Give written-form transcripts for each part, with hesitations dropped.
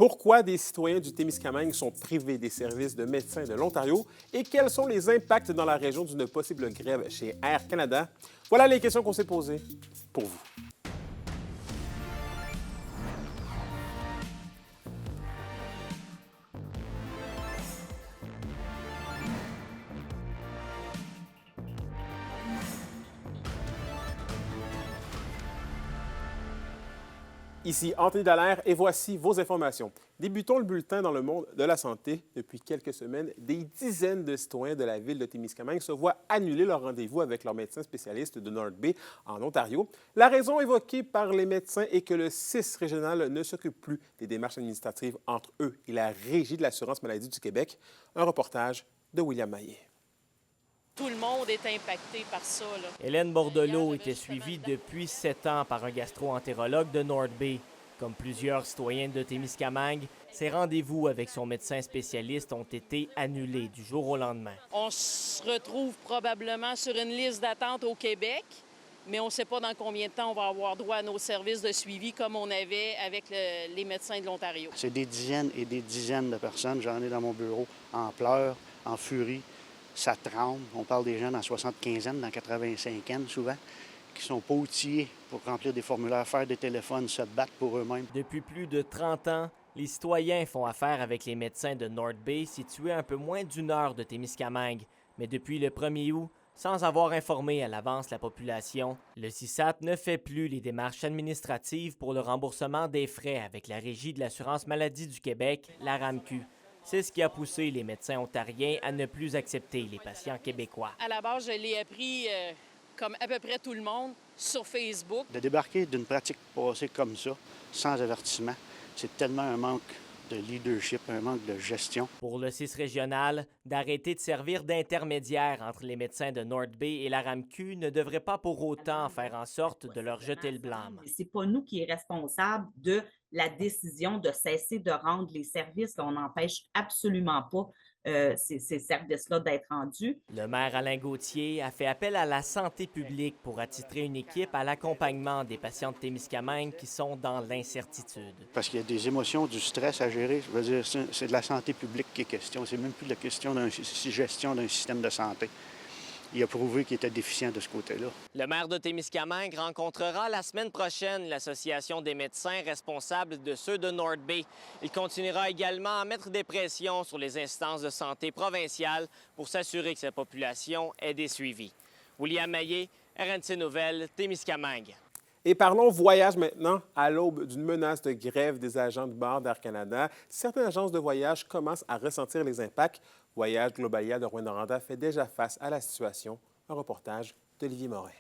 Pourquoi des citoyens du Témiscamingue sont privés des services de médecins de l'Ontario et quels sont les impacts dans la région d'une possible grève chez Air Canada? Voilà les questions qu'on s'est posées pour vous. Ici Anthony Dallaire et voici vos informations. Débutons le bulletin dans le monde de la santé. Depuis quelques semaines, des dizaines de citoyens de la ville de Témiscamingue se voient annuler leur rendez-vous avec leur médecin spécialiste de North Bay en Ontario. La raison évoquée par les médecins est que le CIS régional ne s'occupe plus des démarches administratives entre eux et la Régie de l'assurance maladie du Québec. Un reportage de William Maillet. Tout le monde est impacté par ça. Là. Hélène Bordelot était suivie depuis 7 ans par un gastro-entérologue de North Bay. Comme plusieurs citoyens de Témiscamingue, ses rendez-vous avec son médecin spécialiste ont été annulés du jour au lendemain. On se retrouve probablement sur une liste d'attente au Québec, mais on ne sait pas dans combien de temps on va avoir droit à nos services de suivi comme on avait avec les médecins de l'Ontario. C'est des dizaines et des dizaines de personnes. J'en ai dans mon bureau en pleurs, en furie. Ça tremble. On parle des gens dans 75 dans 85 souvent, qui sont pas outillés pour remplir des formulaires, faire des téléphones, se battre pour eux-mêmes. Depuis plus de 30 ans, les citoyens font affaire avec les médecins de North Bay, situés à un peu moins d'une heure de Témiscamingue. Mais depuis le 1er août, sans avoir informé à l'avance la population, le CISAT ne fait plus les démarches administratives pour le remboursement des frais avec la Régie de l'assurance maladie du Québec, la RAMQ. C'est ce qui a poussé les médecins ontariens à ne plus accepter les patients québécois. À la base, je l'ai appris, comme à peu près tout le monde, sur Facebook. De débarquer d'une pratique passée comme ça, sans avertissement, c'est tellement un manque de leadership, un manque de gestion. Pour le CIS régional, d'arrêter de servir d'intermédiaire entre les médecins de North Bay et la RAMQ ne devrait pas pour autant faire en sorte de leur jeter le blâme. C'est pas nous qui est responsable de la décision de cesser de rendre les services. On n'empêche absolument pas ces services-là d'être rendus. Le maire Alain Gauthier a fait appel à la santé publique pour attitrer une équipe à l'accompagnement des patients de Témiscamingue qui sont dans l'incertitude. Parce qu'il y a des émotions, du stress à gérer. Je veux dire, c'est de la santé publique qui est question. C'est même plus la question d'une gestion d'un système de santé. Il a prouvé qu'il était déficient de ce côté-là. Le maire de Témiscamingue rencontrera la semaine prochaine l'Association des médecins responsables de ceux de North Bay. Il continuera également à mettre des pressions sur les instances de santé provinciales pour s'assurer que cette population est des suivis. William Maillet, RNC Nouvelles, Témiscamingue. Et parlons voyage maintenant. À l'aube d'une menace de grève des agents de bord d'Air Canada, certaines agences de voyage commencent à ressentir les impacts. Voyage Globalia de Rouyn-Noranda fait déjà face à la situation. Un reportage d'Olivier Morin.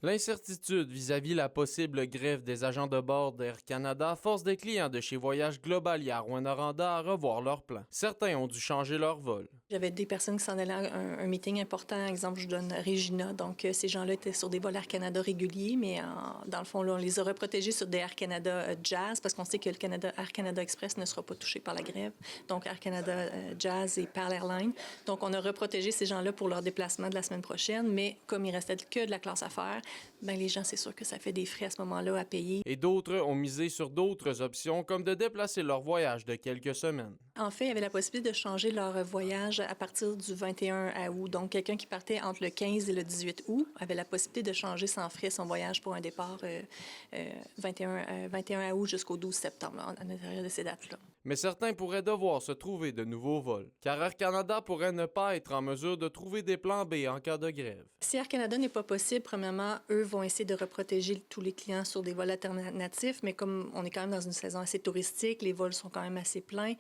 L'incertitude vis-à-vis la possible grève des agents de bord d'Air Canada force des clients de chez Voyage Globalia à Rouyn-Noranda à revoir leurs plans. Certains ont dû changer leur vol. J'avais des personnes qui s'en allaient à un meeting important. Exemple, je donne Regina. Donc, ces gens-là étaient sur des vols Air Canada réguliers, mais dans le fond, là, on les a reprotégés sur des Air Canada Jazz parce qu'on sait que le Air Canada Express ne sera pas touché par la grève. Donc, Air Canada Jazz et PAL Airlines. Donc, on a reprotégé ces gens-là pour leur déplacement de la semaine prochaine, mais comme il restait que de la classe affaires, bien, les gens, c'est sûr que ça fait des frais à ce moment-là à payer. Et d'autres ont misé sur d'autres options, comme de déplacer leur voyage de quelques semaines. En fait, il y avait la possibilité de changer leur voyage à partir du 21 août. Donc, quelqu'un qui partait entre le 15 et le 18 août avait la possibilité de changer sans frais son voyage pour un départ 21 août jusqu'au 12 septembre, à l'intérieur de ces dates-là. Mais certains pourraient devoir se trouver de nouveaux vols, car Air Canada pourrait ne pas être en mesure de trouver des plans B en cas de grève. Si Air Canada n'est pas possible, premièrement, eux vont essayer de reprotéger tous les clients sur des vols alternatifs, mais comme on est quand même dans une saison assez touristique, les vols sont quand même assez pleins.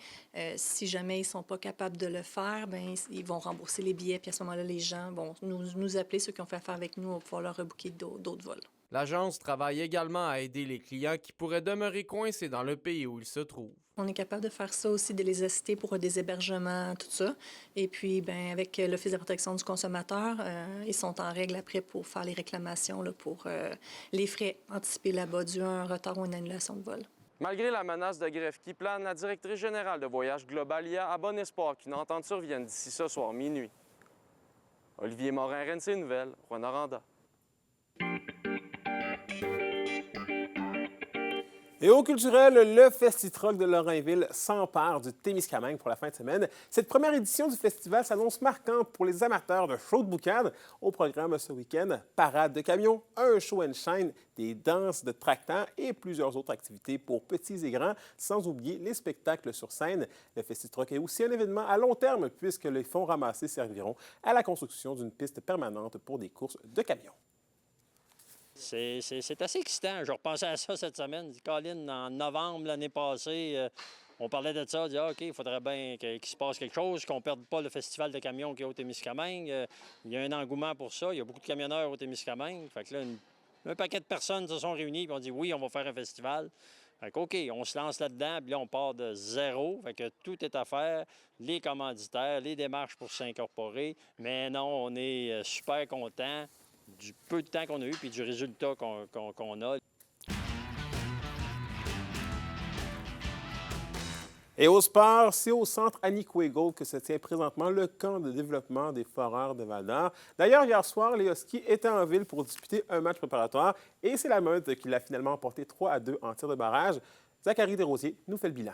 Si jamais ils ne sont pas capables de le faire, bien, ils vont rembourser les billets, puis à ce moment-là, les gens vont nous appeler, ceux qui ont fait affaire avec nous, pour pouvoir leur rebooker d'autres vols. L'agence travaille également à aider les clients qui pourraient demeurer coincés dans le pays où ils se trouvent. On est capable de faire ça aussi, de les assister pour des hébergements, tout ça. Et puis, bien, avec l'Office de la protection du consommateur, ils sont en règle après pour faire les réclamations là, pour les frais anticipés là-bas dû à un retard ou une annulation de vol. Malgré la menace de grève qui plane, la directrice générale de Voyage Globalia a bon espoir qu'une entente survienne d'ici ce soir minuit. Olivier Morin, RNC Nouvelles, Rouyn-Noranda. Et au culturel, le Festi-Troc de Lorrainville s'empare du Témiscamingue pour la fin de semaine. Cette première édition du festival s'annonce marquante pour les amateurs de show de boucane. Au programme ce week-end, parade de camions, un show and shine, des danses de tracteurs et plusieurs autres activités pour petits et grands, sans oublier les spectacles sur scène. Le Festi-Troc est aussi un événement à long terme puisque les fonds ramassés serviront à la construction d'une piste permanente pour des courses de camions. C'est assez excitant. Je repensais à ça cette semaine. Colin, en novembre l'année passée, on parlait de ça. On dit, OK, il faudrait bien qu'il se passe quelque chose, qu'on ne perde pas le festival de camions qui est au Témiscamingue. Il y a un engouement pour ça. Il y a beaucoup de camionneurs au Témiscamingue. Fait que là, un paquet de personnes se sont réunies et ont dit, oui, on va faire un festival. Fait que, OK, on se lance là-dedans, puis là, on part de zéro. Fait que tout est à faire. Les commanditaires, les démarches pour s'incorporer. Mais non, on est super contents du peu de temps qu'on a eu puis du résultat qu'on a. Et au sport, c'est au centre Annie Coué-Gold que se tient présentement le camp de développement des Foreurs de Val-d'Or. D'ailleurs, hier soir, les Huskies étaient en ville pour disputer un match préparatoire et c'est la Meute qui l'a finalement emporté 3-2 en tir de barrage. Zachary Desrosiers nous fait le bilan.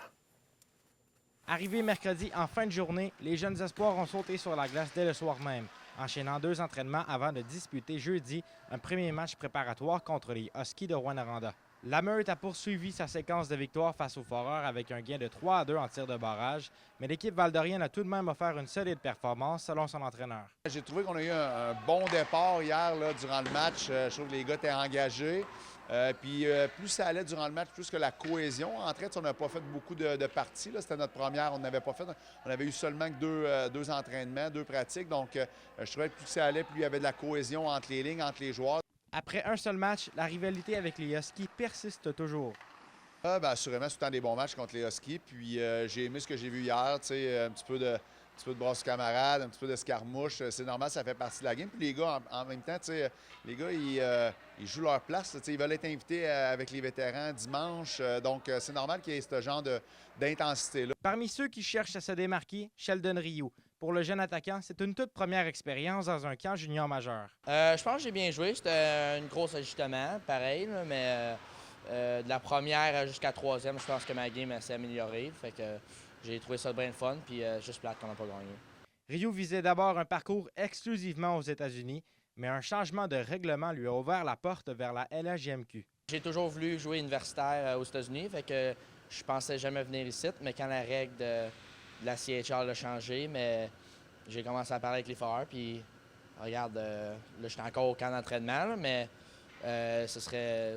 Arrivé mercredi en fin de journée, les jeunes espoirs ont sauté sur la glace dès le soir même, enchaînant 2 entraînements avant de disputer jeudi un premier match préparatoire contre les Huskies de Rouyn-Noranda. La Meute a poursuivi sa séquence de victoires face aux Foreurs avec un gain de 3-2 en tir de barrage, mais l'équipe valdorienne a tout de même offert une solide performance selon son entraîneur. J'ai trouvé qu'on a eu un bon départ hier là, durant le match. Je trouve que les gars étaient engagés. Plus ça allait durant le match, plus que la cohésion. En traite, on n'a pas fait beaucoup de parties. C'était notre première, on n'avait pas fait. On avait eu seulement que deux entraînements, 2 pratiques. Donc, je trouvais que plus ça allait, plus il y avait de la cohésion entre les lignes, entre les joueurs. Après un seul match, la rivalité avec les Huskies persiste toujours. Assurément, c'est tout le temps des bons matchs contre les Huskies. Puis j'ai aimé ce que j'ai vu hier, un petit peu de brasse camarade, un petit peu d'escarmouche. C'est normal, ça fait partie de la game. Puis les gars, en même temps, les gars, ils jouent leur place. Ils veulent être invités avec les vétérans dimanche. Donc, c'est normal qu'il y ait ce genre d'intensité-là. Parmi ceux qui cherchent à se démarquer, Sheldon Rioux. Pour le jeune attaquant, c'est une toute première expérience dans un camp junior majeur. Je pense que j'ai bien joué. C'était un gros ajustement, pareil, là, mais de la première jusqu'à 3e, je pense que ma game s'est améliorée. Fait que j'ai trouvé ça bien fun, puis juste plate qu'on n'a pas gagné. Rioux visait d'abord un parcours exclusivement aux États-Unis, mais un changement de règlement lui a ouvert la porte vers la LHJMQ. J'ai toujours voulu jouer universitaire aux États-Unis, fait que je pensais jamais venir ici, mais quand la règle de la CHL a changé, mais j'ai commencé à parler avec les Foreurs, puis regarde, là, j'étais encore au camp d'entraînement, mais ce serait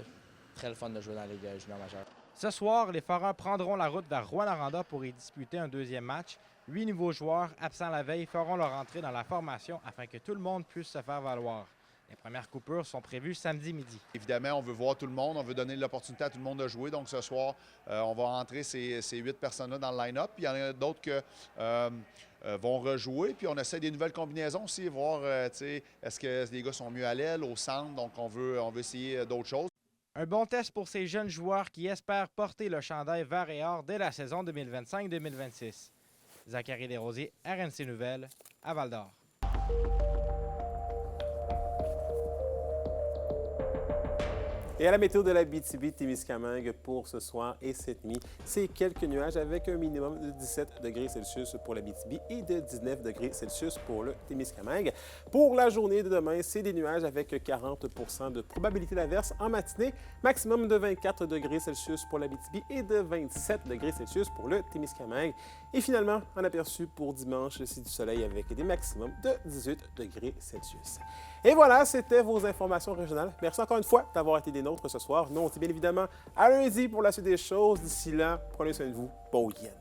très le fun de jouer dans la Ligue junior majeure. Ce soir, les Foreurs prendront la route vers Rouyn-Noranda pour y disputer un deuxième match. 8 nouveaux joueurs absents la veille feront leur entrée dans la formation afin que tout le monde puisse se faire valoir. Les premières coupures sont prévues samedi midi. Évidemment, on veut voir tout le monde, on veut donner l'opportunité à tout le monde de jouer. Donc ce soir, on va entrer ces 8 personnes-là dans le line-up. Puis il y en a d'autres qui vont rejouer. Puis on essaie des nouvelles combinaisons aussi, voir est-ce que les gars sont mieux à l'aile, au centre. Donc on veut essayer d'autres choses. Un bon test pour ces jeunes joueurs qui espèrent porter le chandail vert et or dès la saison 2025-2026. Zachary Desrosiers, RNC Nouvelles, à Val-d'Or. Et à la météo de la BTB-Témiscamingue pour ce soir et cette nuit, c'est quelques nuages avec un minimum de 17 degrés Celsius pour la BTB et de 19 degrés Celsius pour le Témiscamingue. Pour la journée de demain, c'est des nuages avec 40 % de probabilité d'averse en matinée, maximum de 24 degrés Celsius pour la BTB et de 27 degrés Celsius pour le Témiscamingue. Et finalement, en aperçu pour dimanche, c'est du soleil avec des maximums de 18 degrés Celsius. Et voilà, c'était vos informations régionales. Merci encore une fois d'avoir été des nôtres ce soir. Nous, on se dit bien évidemment à lundi pour la suite des choses. D'ici là, prenez soin de vous. Bon week-end.